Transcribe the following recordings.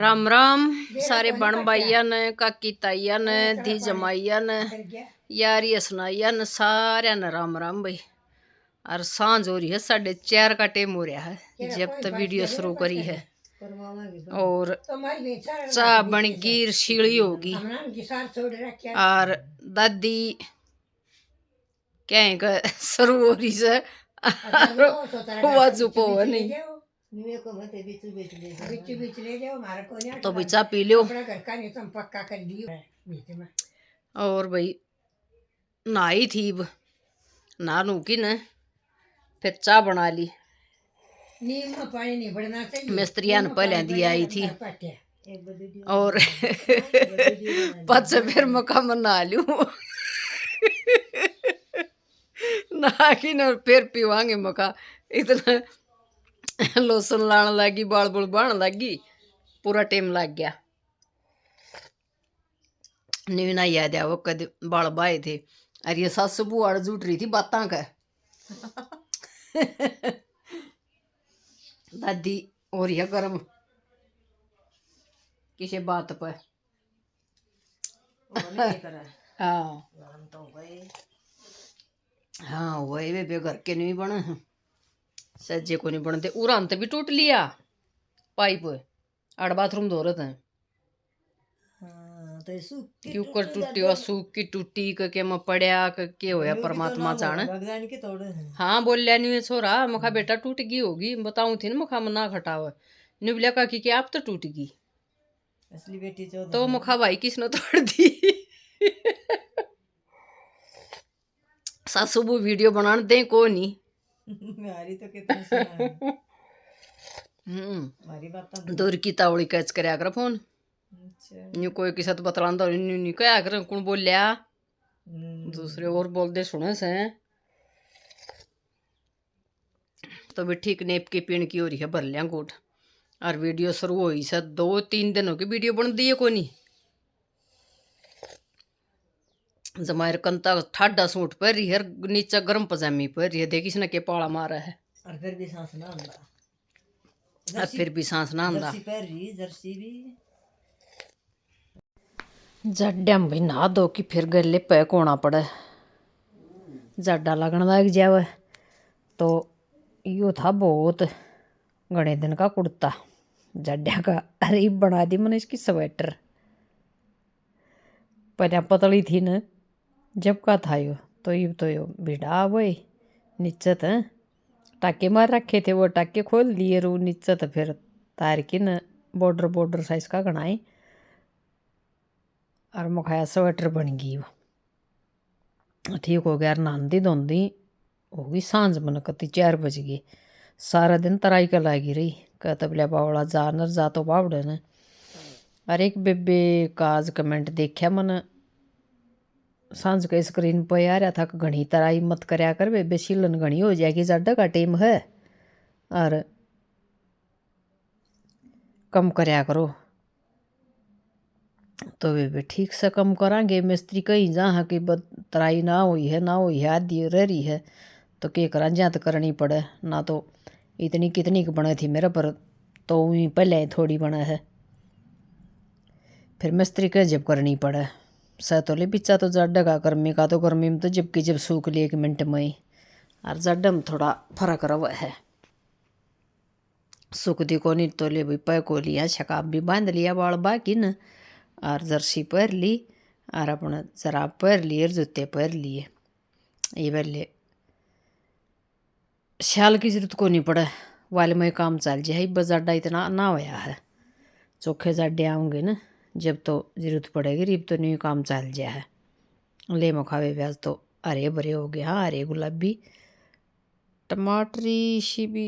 राम राम सारे बण भाइया ने काकी ताइया ने धी जमाइया ने यारिया सुनाइया ने सारे ने राम राम भाई। और सांझ हो रही है 4:30 का टाइम हो रहा है जब तक वीडियो शुरू करी है और चाह बनगी शीली होगी और दादी क्या शुरू हो रही से चुप हो नहीं तो भाई चाह पी लो। और भाई नहाई थी नहा नू की न फिर चाह बना ली। मिस्त्रिया ने पहले दी आई थी और पच फिर मकाम नहा लू नहा की न फिर पीवांगे मका। इतना लोसन लाने लगी बाल बुल बन लगी पूरा टाइम लग गया। नीना याद है वो कद बाल बाए थे और ये सास बुआड़ जुट रही थी बातां का दादी और यह गर्म किसी बात पर हाँ हाँ वही वे घर के नहीं बने सज्जे को नहीं बनते उरान तो भी टूट लिया पाइप आड़ बाथरूम धो रहे थे क्यों कर टूटी हुआ सूख की टूटी के मैं पड़या के होया परमात्मा जाने। हाँ बोल लिया नहीं छोरा मखा बेटा टूट गई होगी बताऊं थी ना मखा मना खटावा निबलिया का कि आप तो टूट गई असली बेटी तो मखा भाई किसने तोड़ दी सासू वो वीडियो बनाने दे को नहीं मारी तो कितना दूर की तावड़ी कैच करया कर फोन न्यू कोई किसा तो बतलांदा न्यू न्यू क्या कर कौन बोल लिया दूसरे और बोल दे सुने से तो भी ठीक नेप की पीण की हो रही है भर लिया गोट और वीडियो शुरू हुई से 2-3 दिनों की वीडियो बन दी है कोनी जमायर कंता ठाडा सूट पर रही है नीचे गर्म पजामी पर रही है देखी इसने के पाला मारा है और फिर भी सांस ना आंदा जर्सी भी जड्डम भाई नहा दो कि फिर गले पैक होना पड़े जड्डा लगन लग जावे तो यो था बहुत घने दिन का कुर्ता जड्डा का। अरे बना दी मैंने इसकी स्वेटर पहले पतली थी न जब का था यो तो यो भिड़ा वही नीचे थे टाके मार रखे थे वो टाके खोल दिए रू नीचे तो फिर तार की न बॉर्डर साइज का गणाई और मुखाया स्वेटर बन गई वो ठीक हो गया। नहांदी धोंदी होगी सांझ मन कती 4 बज गई सारा दिन तराई का लागी रही कहता बोलिया बावड़ा जा न जा तो बावड़े ने। और एक बेबे का आज कमेंट देखा मन सांझ के स्क्रीन पर आ रहा था कि घनी तराई मत करया कर बेबे सीलन घनी हो जाएगी जाडा का टाइम है और कम करया करो तो बेबे ठीक से कम करांगे मिस्त्री कहीं जहाँ कि तराई ना हुई है आधी रह रही है तो के करा जहाँ तो करनी पड़े ना तो इतनी कितनी की बने थी मेरे पर तो वहीं पहले थोड़ी बना है फिर मिस्त्री के जब करनी पड़े सतोले बिचा तो जाडा का गर्मी का तो गर्मी में तो जबकि जब सूख लिए 1 मिनट में ही और जाडा में थोड़ा फर्क रहा है सूखती को नहीं तो ले भाई पै को लिया शकाब भी बांध लिया बाल बाकी न और जर्सी पहर ली और अपना जराब पहर लिए जूते पहर लिए ये पहले शाल की जरूरत को नहीं पड़े वाले में काम चल जाए बजाडा इतना ना होया है चोखे जाडे आऊँगे न जब तो जरूरत पड़ेगी रिब तो नहीं काम चल जाए है ले मखावे प्याज तो हरे भरे हो गए। हाँ हरे गुलाबी टमाटरी सी भी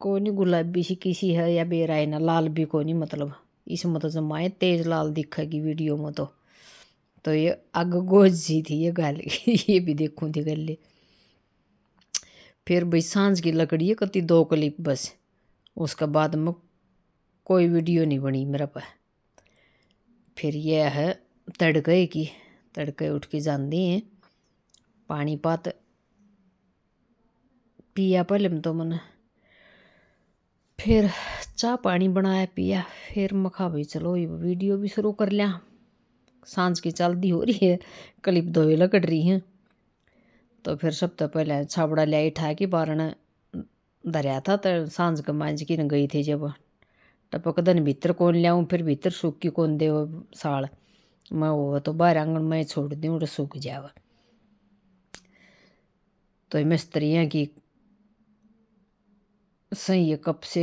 कोई नहीं गुलाबी सी किसी है या बेराई ना लाल भी कोई नहीं मतलब इसमें तो जमाए तेज लाल दिखेगी वीडियो में तो ये आग गोज सी थी ये गल ये भी देखूँ थी गले। फिर भाई सांझ की लकड़ी है कति 2 क्लिप बस उसके बाद में कोई वीडियो नहीं बनी मेरे पर। फिर यह है तड़के उठ के जाती हैं पानी पात पिया पहले में तो मैंने फिर चाह पानी बनाया पिया। फिर मखा भाई चलो ये वीडियो भी शुरू कर लिया। सांझ की चलती हो रही है, क्लिप दो लगड़ रही हैं। तो फिर सब तो पहले छाबड़ा लिया ठा के बारण धरिया था। तो सांझ के मांझ की न गई थी जब टपक दिन भीतर कौन लियाऊँ, फिर भीतर सूखी कौन दे वो साल। मैं वो तो बाहर आंगन में छोड़ दूँ तो सूख जावा। तो मिस्त्रियाँ की सही कप से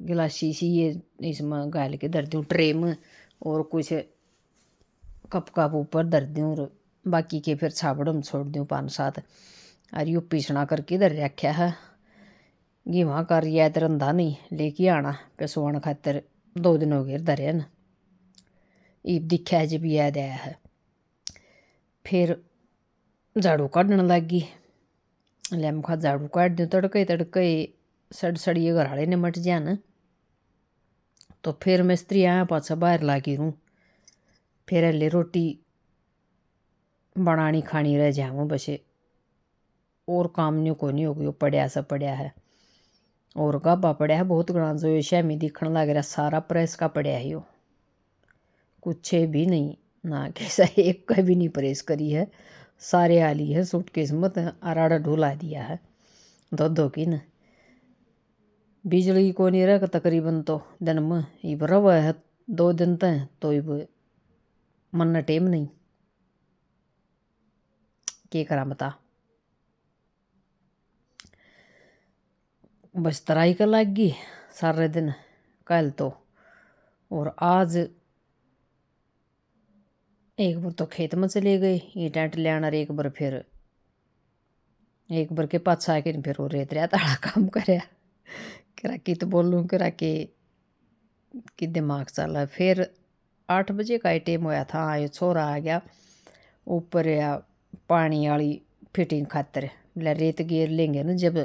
गिलासी सी ये इसमें गाल के धर दूँ ट्रे में, और कुछ कप का ऊपर धर दूँ, और बाकी के फिर छाबड़ में छोड़ दूँ 5-7। और यू पीसना करके धर रखा है। घी वहाँ कर याद रंधा नहीं लेके आना पेसवान खातर 2 दिन हो गए धरे न। ईब दिखा है जब याद आया है। फिर झाड़ू काटने लगी। ले मुखा झाड़ू काट दूँ तड़के तड़के सड़िए घर वाले ने मट जान। तो फिर मिस्त्री आया पाछा बाहर लागी रूँ। फिर हले रोटी बनानी खानी रह जाऊँ बसे, और काम न्यू को नहीं हो गई। पड़ा सा पड़ा है, और गाबा पड़ा है बहुत घना जो शामी दिखने लग रहा सारा प्रेस का पड़ा है। यो कुछ भी नहीं ना कैसा एक का भी नहीं प्रेस करी है, सारे आली है सूटकेस मत अराड़ा ढोला दिया है। दो की न बिजली को नहीं रह तकरीबन तो दिन में इब रव है 2 दिन तक। तो इब मन टेम नहीं के करा बता। बस तराई का लग गई सारे दिन कल तो। और आज एक बार तो खेत में चले गए ये टेंट ले आना, एक बार फिर एक बार के पाछा आके फिर वो रेत रहा ताड़ा काम कर करा की तो बोलूँ करा कि दिमाग चल रहा। फिर 8 बजे का टाइम होया था। ये छोरा आ गया ऊपर या पानी वाली फिटिंग खातर। बोला रेत गेर लेंगे ना जब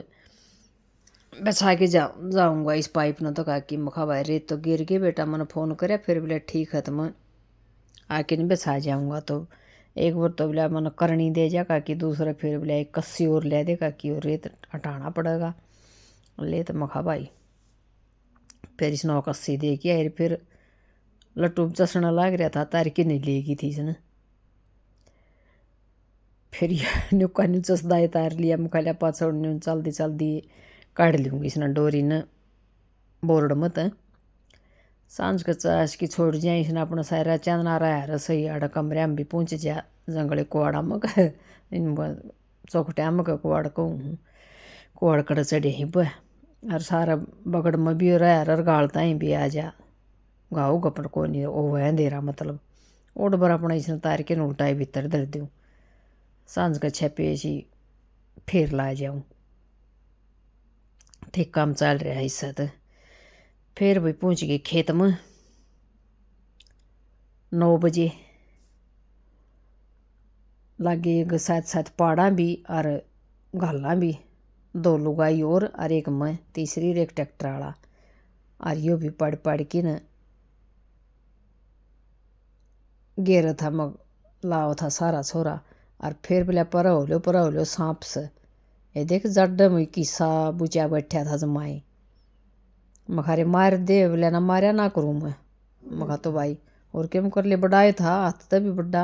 बचा के जाऊँगा इस पाइप न। तो कहा कि मखा भाई रेत तो गिर गई बेटा, मैंने फ़ोन कराया। फिर बोले ठीक है तो मैं आके नहीं बसा जाऊँगा। तो एक बार तो बोला मैंने करनी दे जा का कि दूसरा फिर बोला एक कस्सी और ले दे का कि और रेत हटाना पड़ेगा ले। तो मखा भाई फिर इसने कस्सी दे के आए। फिर लट्टू चसना लाग रहा था तार की नहीं लेगी थी इसने। फिर नुका न्यू चसदा तार लिया मुखा लिया पाछड़ न्यू चलती चलती काट लूँगी इसने डोरी न बोर्ड मत। सांझ का चाश की छोड़ जाए इसने अपना सारा चांदना रहा रसोई आड़ा कमरे में भी पहुँच जा जंगले कुआड़ा में चौकटिया में कुआड़ कहूँ कुआड़ कड़ चढ़े ही पे। और सारा बगड़ में भी रहा और गालता ही भी आ जा गाओ गपन को नहीं वो है अंधेरा मतलब। ओड बार अपना इसने तार के उल्टाई भीतर धर दूँ। सांझ का 6 पेशी फिर ला जाऊँ। ठीक काम चल रहा है इससे। तो फिर भी पहुँच गई खेत में 9 बजे। लागे साथ साथ पाड़ा भी और गाला भी 2 लुगाई और एक मैं तीसरी एक ट्रैक्टर वाला। और यो भी पढ़ के न गेर था मग लाओ था सारा छोरा। और फिर बोला पर हो लो सांप से ये देख जड में किस्सा बुचा बैठा था जमाए। मखारे मार दे बोले ना मारा ना करूँ मैं। मखा तो भाई और क्या कर ले बढ़ाए था हाथ तो भी बड़ा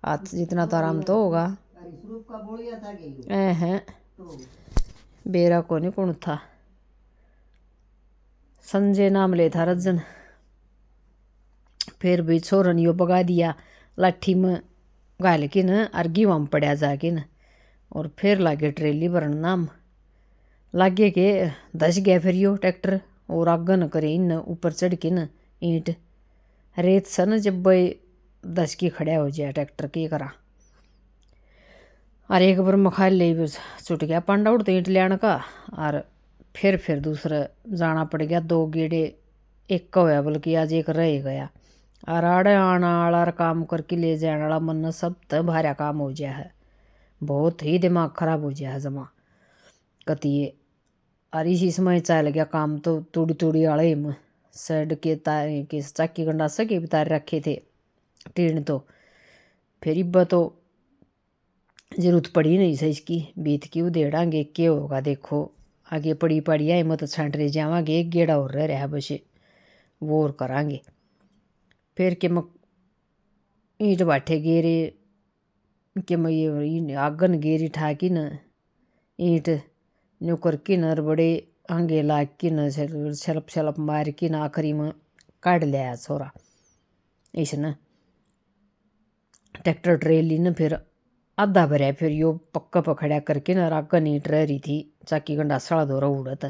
हाथ जितना तो आराम तो होगा। हैं बेरा को नहीं कौन था संजय नाम ले था रजन। फिर भी छोरन यो बगा दिया लाठी में गाल के न और गीवा में पड़ा जाके न। और फिर लागे ट्रेली भरन नाम लागे के धस गया फिर यो ट्रैक्टर। और आगे न करे इन ऊपर चढ़ के न ईंट रेत से न जब भाई धस के खड़ा हो जाए ट्रैक्टर के करा। और एक बार मखा ले छुट गया पांडा उड़ तो ईंट लियान का। और फिर दूसरा जाना पड़ गया 2 गेड़े एक का होया बल्कि आज एक रह गया। और आड़े आना वाला काम करके ले जाने वाला मन सब तो भारा काम हो गया है। बहुत ही दिमाग खराब हो गया है जमा कतिए। और इसी समय चल गया काम तो तूड़ी वाले में सड़ के तार के चाकी गंडासा के भी तार रखे थे टीन। तो फिर इब्बा तो जरूरत पड़ी नहीं सही इसकी बीत की उदेड़ांगे क्या होगा देखो। आगे पड़ी पड़ी आई मत छांट रहे जावांगे, एक गेड़ा और रह रहा बस वो और करांगे। फिर के मैं ईंट बाठे गेरे कि मैं ये आगन गेरी ठाकी न ईंट न्यू करकी न बड़े आंगे लाग की न छलप छलप मार की न आखिरी में काट लिया छोरा। इसने ट्रैक्टर ट्रेली ने फिर आधा भरया, फिर यो पक्का पखड़ा करके न आगन ईंट रह रही थी चाकी गंडा सड़ा धोरा उड़त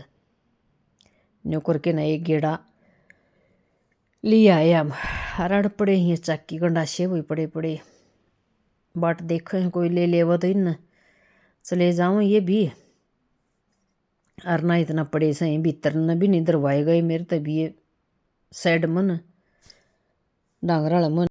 न्यू करके न एक गेड़ा लिया आया हम। रड़ पड़े ही चाकी गंडा से हुई पड़े पड़े बाट देखें कोई ले लेवा तो इन चले जाऊँ ये भी। और ना इतना पड़े से भीतर न भी नहीं दरवाए गए मेरे तभी ये साइड मन डांगरा मन